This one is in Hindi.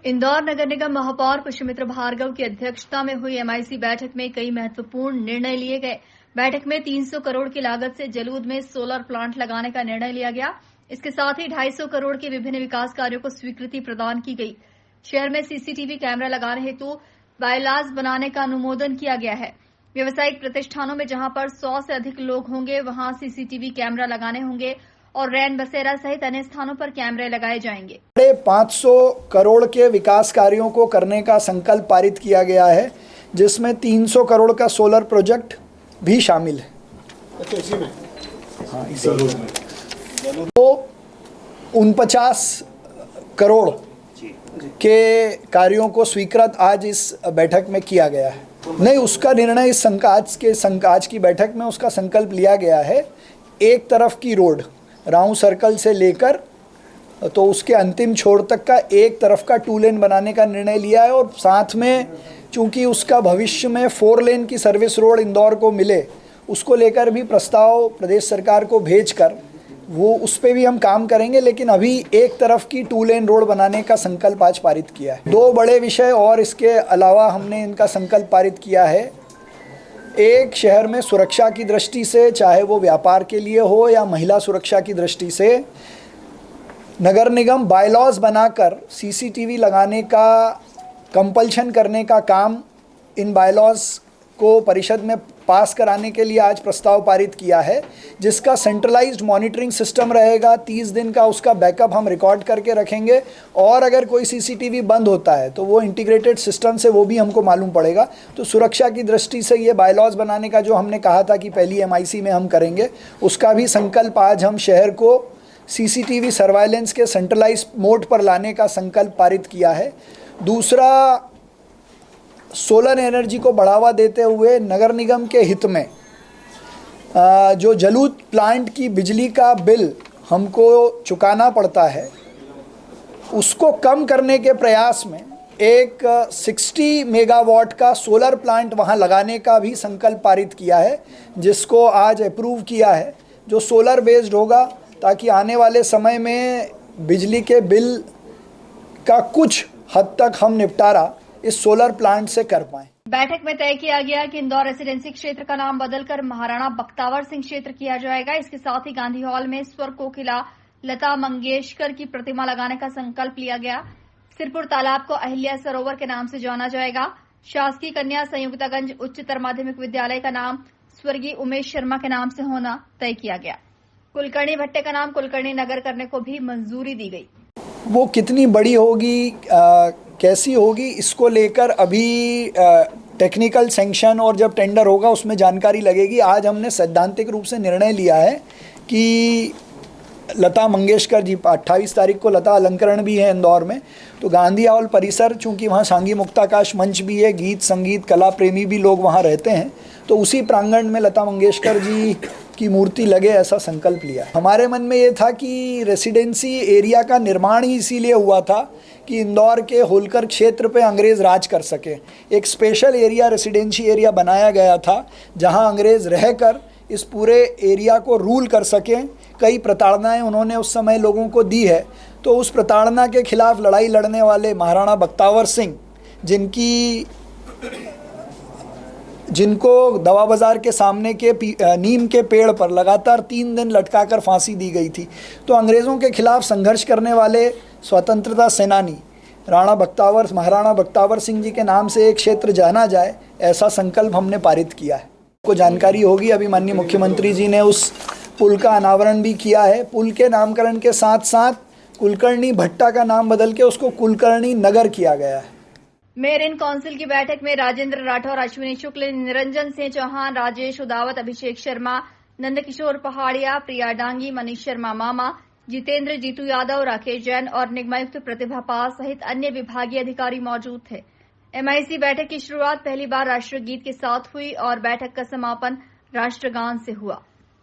इंदौर नगर निगम महापौर पुष्यमित्र भार्गव की अध्यक्षता में हुई एमआईसी बैठक में कई महत्वपूर्ण निर्णय लिए गए। बैठक में 300 करोड़ की लागत से जलूद में सोलर प्लांट लगाने का निर्णय लिया गया। इसके साथ ही 250 करोड़ के विभिन्न विकास कार्यों को स्वीकृति प्रदान की गई। शहर में सीसीटीवी कैमरा लगाने हेतु बायलॉज बनाने का अनुमोदन किया गया है। व्यावसायिक प्रतिष्ठानों में जहां पर 100 से अधिक लोग होंगे वहां सीसीटीवी कैमरा लगाने होंगे और रैन बसेरा सहित अन्य स्थानों पर कैमरे लगाए जाएंगे। 500 करोड़ के विकास कार्यों को करने का संकल्प पारित किया गया है, जिसमें 300 करोड़ का सोलर प्रोजेक्ट भी शामिल है। अच्छा, इसी में? हाँ, इसी में। तो 49 करोड़ के कार्यों को स्वीकृत आज इस बैठक में किया गया है। नहीं, उसका निर्णय इस आज की बैठक में उसका संकल्प लिया गया है। एक तरफ की रोड राउ सर्कल से लेकर तो उसके अंतिम छोर तक का एक तरफ का 2 लेन बनाने का निर्णय लिया है और साथ में चूंकि उसका भविष्य में 4 लेन की सर्विस रोड इंदौर को मिले, उसको लेकर भी प्रस्ताव प्रदेश सरकार को भेजकर वो उस पर भी हम काम करेंगे। लेकिन अभी एक तरफ की 2 लेन रोड बनाने का संकल्प आज पारित किया है। 2 बड़े विषय और इसके अलावा हमने इनका संकल्प पारित किया है। एक, शहर में सुरक्षा की दृष्टि से, चाहे वो व्यापार के लिए हो या महिला सुरक्षा की दृष्टि से, नगर निगम बायलॉज बनाकर सीसीटीवी लगाने का कंपल्शन करने का काम इन बायलॉज को परिषद में पास कराने के लिए आज प्रस्ताव पारित किया है, जिसका सेंट्रलाइज्ड मॉनिटरिंग सिस्टम रहेगा। 30 दिन का उसका बैकअप हम रिकॉर्ड करके रखेंगे और अगर कोई सीसीटीवी बंद होता है तो वो इंटीग्रेटेड सिस्टम से वो भी हमको मालूम पड़ेगा। तो सुरक्षा की दृष्टि से ये बायलॉज बनाने का जो हमने कहा था कि पहली एमआईसी में हम करेंगे, उसका भी संकल्प आज हम शहर को सीसीटीवी सर्वाइलेंस के सेंट्रलाइज मोड पर लाने का संकल्प पारित किया है। दूसरा, सोलर एनर्जी को बढ़ावा देते हुए नगर निगम के हित में जो जलूद प्लांट की बिजली का बिल हमको चुकाना पड़ता है, उसको कम करने के प्रयास में एक 60 मेगावाट का सोलर प्लांट वहां लगाने का भी संकल्प पारित किया है, जिसको आज अप्रूव किया है, जो सोलर बेस्ड होगा, ताकि आने वाले समय में बिजली के बिल का कुछ हद तक हम निपटारा इस सोलर प्लांट से कर पाएं। बैठक में तय किया गया कि इंदौर रेसिडेंसी क्षेत्र का नाम बदलकर महाराणा बख्तावर सिंह क्षेत्र किया जाएगा। इसके साथ ही गांधी हॉल में स्वर कोकिला लता मंगेशकर की प्रतिमा लगाने का संकल्प लिया गया। सिरपुर तालाब को अहिल्या सरोवर के नाम से जाना जाएगा। शासकीय कन्या संयुक्तागंज उच्चतर माध्यमिक विद्यालय का नाम स्वर्गीय उमेश शर्मा के नाम से होना तय किया गया। कुलकर्णी भट्टे का नाम कुलकर्णी नगर करने को भी मंजूरी दी गई। वो कितनी बड़ी होगी, कैसी होगी, इसको लेकर अभी टेक्निकल सैंक्शन और जब टेंडर होगा उसमें जानकारी लगेगी। आज हमने सैद्धांतिक रूप से निर्णय लिया है कि लता मंगेशकर जी, 28 तारीख को लता अलंकरण भी है इंदौर में, तो गांधी हॉल परिसर, चूंकि वहाँ सांगी मुक्ताकाश मंच भी है, गीत संगीत कला प्रेमी भी लोग वहाँ रहते हैं, तो उसी प्रांगण में लता मंगेशकर जी की मूर्ति लगे, ऐसा संकल्प लिया। हमारे मन में ये था कि रेसिडेंसी एरिया का निर्माण ही इसीलिए हुआ था कि इंदौर के होलकर क्षेत्र पे अंग्रेज़ राज कर सके। एक स्पेशल एरिया, रेसिडेंसी एरिया बनाया गया था जहां अंग्रेज़ रहकर इस पूरे एरिया को रूल कर सकें। कई प्रताड़नाएं उन्होंने उस समय लोगों को दी है, तो उस प्रताड़ना के खिलाफ लड़ाई लड़ने वाले महाराणा बख्तावर सिंह, जिनको दवा बाज़ार के सामने के नीम के पेड़ पर लगातार 3 दिन लटकाकर फांसी दी गई थी, तो अंग्रेज़ों के खिलाफ संघर्ष करने वाले स्वतंत्रता सेनानी महाराणा बख्तावर सिंह जी के नाम से एक क्षेत्र जाना जाए, ऐसा संकल्प हमने पारित किया है। को जानकारी होगी, अभी माननीय मुख्यमंत्री जी ने उस पुल का अनावरण भी किया है। पुल के नामकरण के साथ साथ कुलकर्णी भट्टा का नाम बदल के उसको कुलकर्णी नगर किया गया है। मेयर इन काउंसिल की बैठक में राजेंद्र राठौर, अश्विनी शुक्ल, निरंजन सिंह चौहान, राजेश उदावत, अभिषेक शर्मा, नंदकिशोर पहाड़िया, प्रिया डांगी, मनीष शर्मा मामा, जितेंद्र जीतू यादव, राकेश जैन और निगमायुक्त प्रतिभा पाल सहित अन्य विभागीय अधिकारी मौजूद थे। एमआईसी बैठक की शुरुआत पहली बार राष्ट्रगीत के साथ हुई और बैठक का समापन राष्ट्रगान से हुआ।